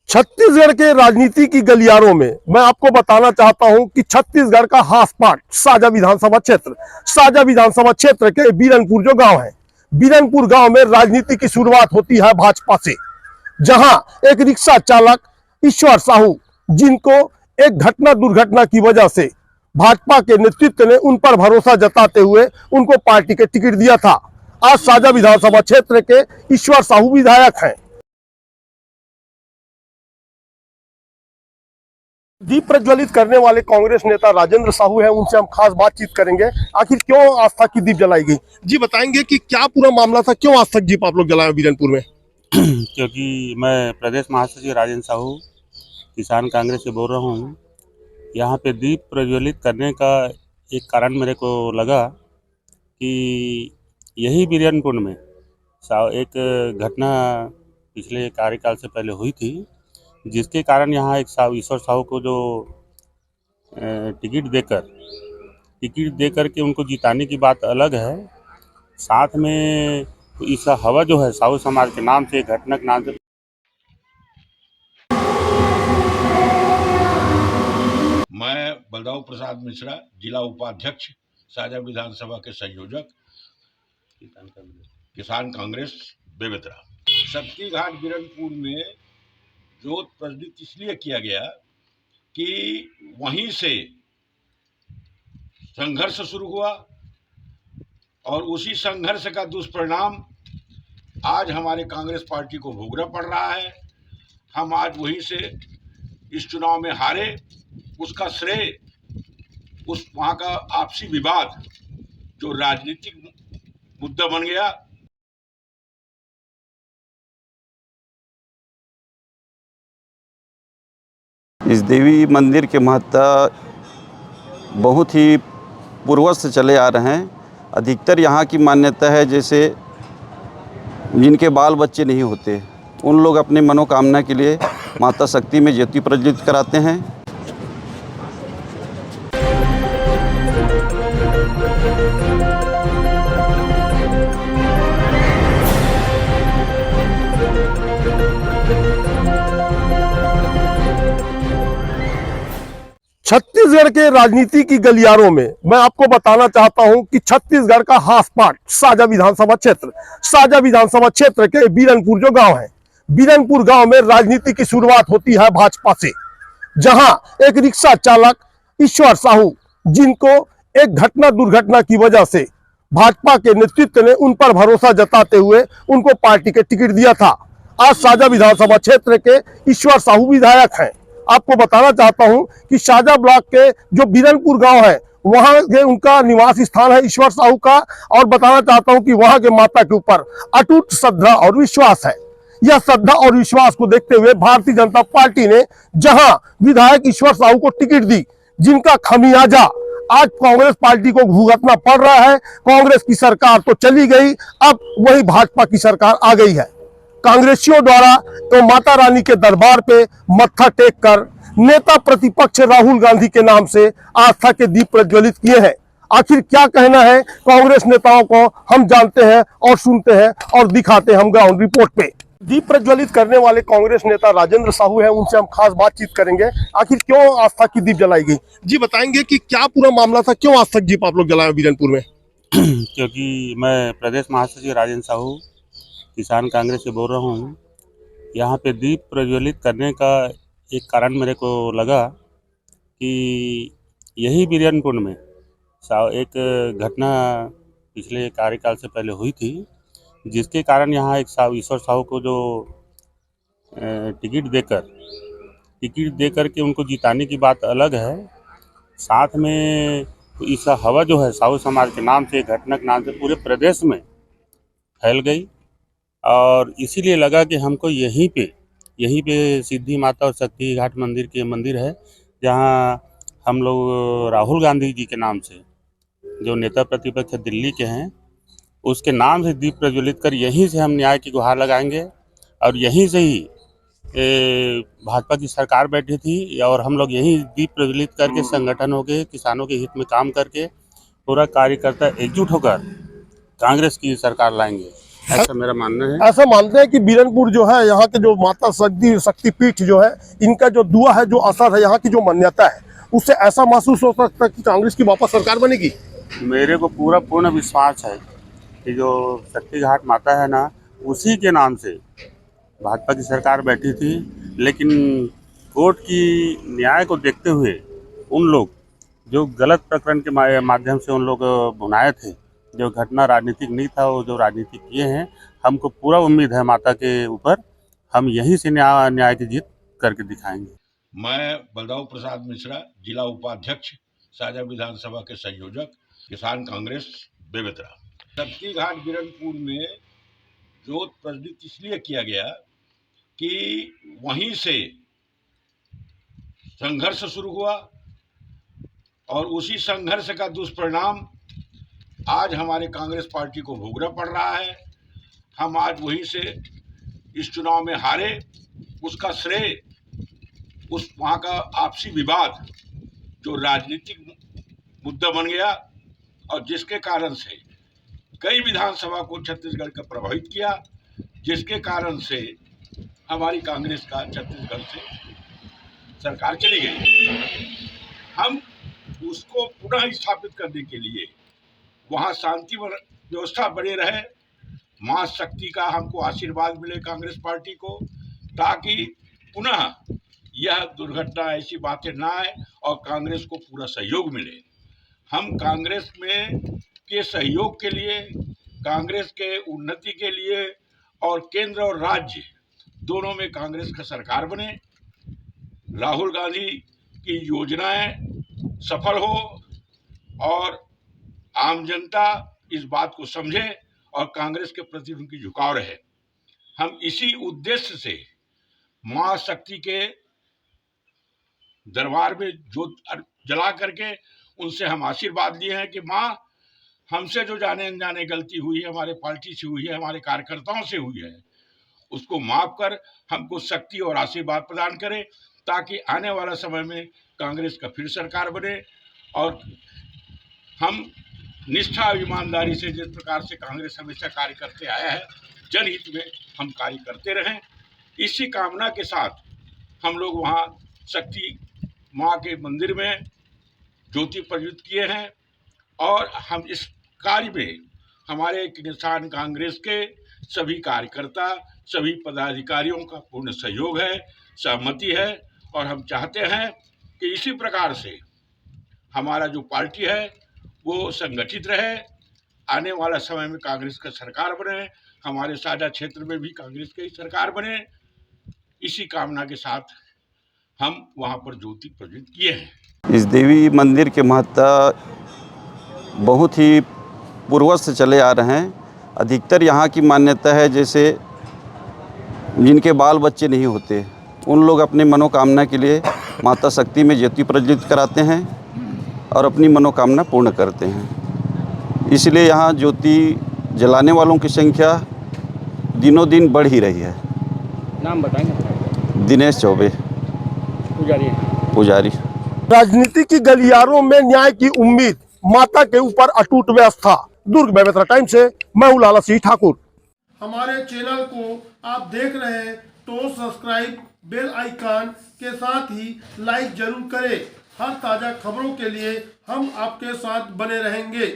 छत्तीसगढ़ के राजनीति की गलियारों में मैं आपको बताना चाहता हूं कि छत्तीसगढ़ का हाफ पार्ट साजा विधानसभा क्षेत्र के बीरनपुर जो गांव है, बीरनपुर गांव में राजनीति की शुरुआत होती है भाजपा से, जहां एक रिक्शा चालक ईश्वर साहू, जिनको एक दुर्घटना की वजह से भाजपा के नेतृत्व ने उन पर भरोसा जताते हुए उनको पार्टी के टिकट दिया था। आज साजा विधानसभा क्षेत्र के ईश्वर साहू विधायक हैं। दीप प्रज्वलित करने वाले कांग्रेस नेता राजेंद्र साहू हैं, उनसे हम खास बातचीत करेंगे। आखिर क्यों आस्था की दीप जलाई गई, जी बताएंगे कि क्या पूरा मामला था, क्यों आज तक दीप आप लोग जलाए बीरनपुर में? क्योंकि मैं प्रदेश महासचिव राजेंद्र साहू किसान कांग्रेस से बोल रहा हूँ। यहाँ पे दीप प्रज्वलित करने का एक कारण मेरे को लगा कि यही बीरनपुर में एक घटना पिछले कार्यकाल से पहले हुई थी, जिसके कारण यहाँ एक ईश्वर साहू को जो टिकट देकर के उनको जिताने की बात अलग है, साथ में इस हवा जो है साहू समाज के नाम से, घटना के नाम से। मैं बलदाऊ प्रसाद मिश्रा, जिला उपाध्यक्ष साजा विधानसभा के संयोजक, किसान कांग्रेस बेमेतरा। शक्ति घाट बीरनपुर में जोत प्रज्वलित इसलिए किया गया कि वहीं से संघर्ष शुरू हुआ और उसी संघर्ष का दुष्परिणाम आज हमारे कांग्रेस पार्टी को भोगना पड़ रहा है। हम आज वहीं से इस चुनाव में हारे, उसका श्रेय उस वहाँ का आपसी विवाद जो राजनीतिक मुद्दा बन गया। इस देवी मंदिर के महत्ता बहुत ही पूर्वज से चले आ रहे हैं। अधिकतर यहाँ की मान्यता है, जैसे जिनके बाल बच्चे नहीं होते उन लोग अपने मनोकामना के लिए माता शक्ति में ज्योति प्रज्वलित कराते हैं। छत्तीसगढ़ के राजनीति की गलियारों में मैं आपको बताना चाहता हूं कि छत्तीसगढ़ का हाफ पार्ट साजा विधानसभा क्षेत्र के बीरनपुर जो गांव है, बीरनपुर गांव में राजनीति की शुरुआत होती है भाजपा से, जहां एक रिक्शा चालक ईश्वर साहू, जिनको एक दुर्घटना की वजह से भाजपा के नेतृत्व ने उन पर भरोसा जताते हुए उनको पार्टी के टिकट दिया था। आज साजा विधानसभा क्षेत्र के ईश्वर साहू विधायक हैं। आपको बताना चाहता हूं कि साजा ब्लॉक के जो बीरनपुर गांव है, वहां के उनका निवास स्थान है ईश्वर साहू का, और बताना चाहता हूं कि वहां के माता के ऊपर अटूट श्रद्धा और विश्वास है। यह श्रद्धा और विश्वास को देखते हुए भारतीय जनता पार्टी ने जहां विधायक ईश्वर साहू को टिकट दी, जिनका खमियाजा आज कांग्रेस पार्टी को भुगतना पड़ रहा है। कांग्रेस की सरकार तो चली गई, अब वही भाजपा की सरकार आ गई है। कांग्रेसियों द्वारा तो माता रानी के दरबार पे मत्था टेक कर नेता प्रतिपक्ष राहुल गांधी के नाम से आस्था के दीप प्रज्वलित किए हैं। आखिर क्या कहना है कांग्रेस नेताओं को, हम जानते हैं और सुनते हैं और दिखाते हैं हम ग्राउंड रिपोर्ट पे। दीप प्रज्वलित करने वाले कांग्रेस नेता राजेंद्र साहू हैं, उनसे हम खास बातचीत करेंगे। आखिर क्यों आस्था की दीप जलाई गई, जी बताएंगे कि क्या पूरा मामला था, क्यों आज तक दीप आप लोग जलाए बीरनपुर में? क्योंकि मैं प्रदेश महासचिव राजेंद्र साहू किसान कांग्रेस से बोल रहा हूँ। यहाँ पे दीप प्रज्वलित करने का एक कारण मेरे को लगा कि यही बीरनपुर में एक घटना पिछले कार्यकाल से पहले हुई थी, जिसके कारण यहाँ एक ईश्वर साहू को जो टिकट देकर के उनको जिताने की बात अलग है, साथ में इस हवा जो है साहू समाज के नाम से, घटना के नाम से पूरे प्रदेश में फैल गई। और इसीलिए लगा कि हमको यहीं पे सिद्धि माता और शक्ति घाट मंदिर है, जहां हम लोग राहुल गांधी जी के नाम से, जो नेता प्रतिपक्ष दिल्ली के हैं, उसके नाम से दीप प्रज्वलित कर यहीं से हम न्याय की गुहार लगाएंगे। और यहीं से ही भाजपा की सरकार बैठी थी और हम लोग यहीं दीप प्रज्वलित करके संगठन हो गए, किसानों के हित में काम करके पूरा कार्यकर्ता एकजुट होकर कांग्रेस की सरकार लाएंगे। ऐसा मेरा मानना है। ऐसा मानते हैं कि बीरनपुर जो है यहाँ के जो माता शक्तिपीठ जो है, इनका जो दुआ है, जो असर है, यहाँ की जो मान्यता है, उससे ऐसा महसूस हो सकता है कि कांग्रेस की वापस सरकार बनेगी। मेरे को पूरा पूर्ण विश्वास है कि जो शक्ति घाट माता है ना, उसी के नाम से भाजपा की सरकार बैठी थी। लेकिन कोर्ट की न्याय को देखते हुए उन लोग जो गलत प्रकरण के माध्यम से उन लोग भुनाए थे, जो घटना राजनीतिक नहीं था, वो जो राजनीति किए हैं, हमको पूरा उम्मीद है माता के ऊपर, हम यहीं से न्याय की जीत करके दिखाएंगे। मैं बलदाऊ प्रसाद मिश्रा, जिला उपाध्यक्ष, साजा विधानसभा के संयोजक, किसान कांग्रेस बेमेतरा। शक्ति घाट बीरनपुर में जोत प्रज्वलित इसलिए किया गया कि वहीं से संघर्ष शुरू हुआ और उसी संघर्ष का दुष्परिणाम आज हमारे कांग्रेस पार्टी को भोगना पड़ रहा है। हम आज वहीं से इस चुनाव में हारे। उसका श्रेय उस वहाँ का आपसी विवाद जो राजनीतिक मुद्दा बन गया और जिसके कारण से कई विधानसभा को छत्तीसगढ़ का प्रभावित किया, जिसके कारण से हमारी कांग्रेस का छत्तीसगढ़ से सरकार चली गई। हम उसको पुनः स्थापित करने के लिए वहाँ शांति व्यवस्था बने रहे, माँ शक्ति का हमको आशीर्वाद मिले कांग्रेस पार्टी को, ताकि पुनः यह दुर्घटना, ऐसी बातें ना आए और कांग्रेस को पूरा सहयोग मिले। हम कांग्रेस में के सहयोग के लिए, कांग्रेस के उन्नति के लिए और केंद्र और राज्य दोनों में कांग्रेस का सरकार बने, राहुल गांधी की योजनाएं सफल हो और आम जनता इस बात को समझे और कांग्रेस के प्रति उनकी झुकाव रहे। हम इसी उद्देश्य से माँ शक्ति के दरबार में जोत जला करके उनसे हम आशीर्वाद लिए हैं कि माँ, हमसे जो जाने अनजाने गलती हुई है, हमारे पार्टी से हुई है, हमारे कार्यकर्ताओं से हुई है, उसको माफ कर हमको शक्ति और आशीर्वाद प्रदान करें, ताकि आने वाला समय में कांग्रेस का फिर सरकार बने और हम निष्ठा और ईमानदारी से जिस प्रकार से कांग्रेस हमेशा कार्य करते आया है, जनहित में हम कार्य करते रहें। इसी कामना के साथ हम लोग वहाँ शक्ति माँ के मंदिर में ज्योति प्रज्वलित किए हैं और हम इस कार्य में हमारे किसान कांग्रेस के सभी कार्यकर्ता, सभी पदाधिकारियों का पूर्ण सहयोग है, सहमति है और हम चाहते हैं कि इसी प्रकार से हमारा जो पार्टी है वो संगठित रहे, आने वाला समय में कांग्रेस का सरकार बने, हमारे साझा क्षेत्र में भी कांग्रेस की सरकार बने। इसी कामना के साथ हम वहाँ पर ज्योति प्रज्वलित किए हैं। इस देवी मंदिर के महत्ता बहुत ही पूर्वज से चले आ रहे हैं। अधिकतर यहाँ की मान्यता है, जैसे जिनके बाल बच्चे नहीं होते, उन लोग अपने मनोकामना के लिए माता शक्ति में ज्योति प्रज्वलित कराते हैं और अपनी मनोकामना पूर्ण करते हैं। इसलिए यहाँ ज्योति जलाने वालों की संख्या दिनों दिन बढ़ ही रही है। नाम बताएंगे? दिनेश चौबे, पुजारी। राजनीति की गलियारों में न्याय की उम्मीद, माता के ऊपर अटूट व्यवस्था। दुर्ग बेमेतरा टाइम्स से मैं हूं लाला सिंह ठाकुर। हमारे चैनल को आप देख रहे हैं तो सब्सक्राइब, बेल आइकन के साथ ही लाइक जरूर करें। हर ताजा खबरों के लिए हम आपके साथ बने रहेंगे।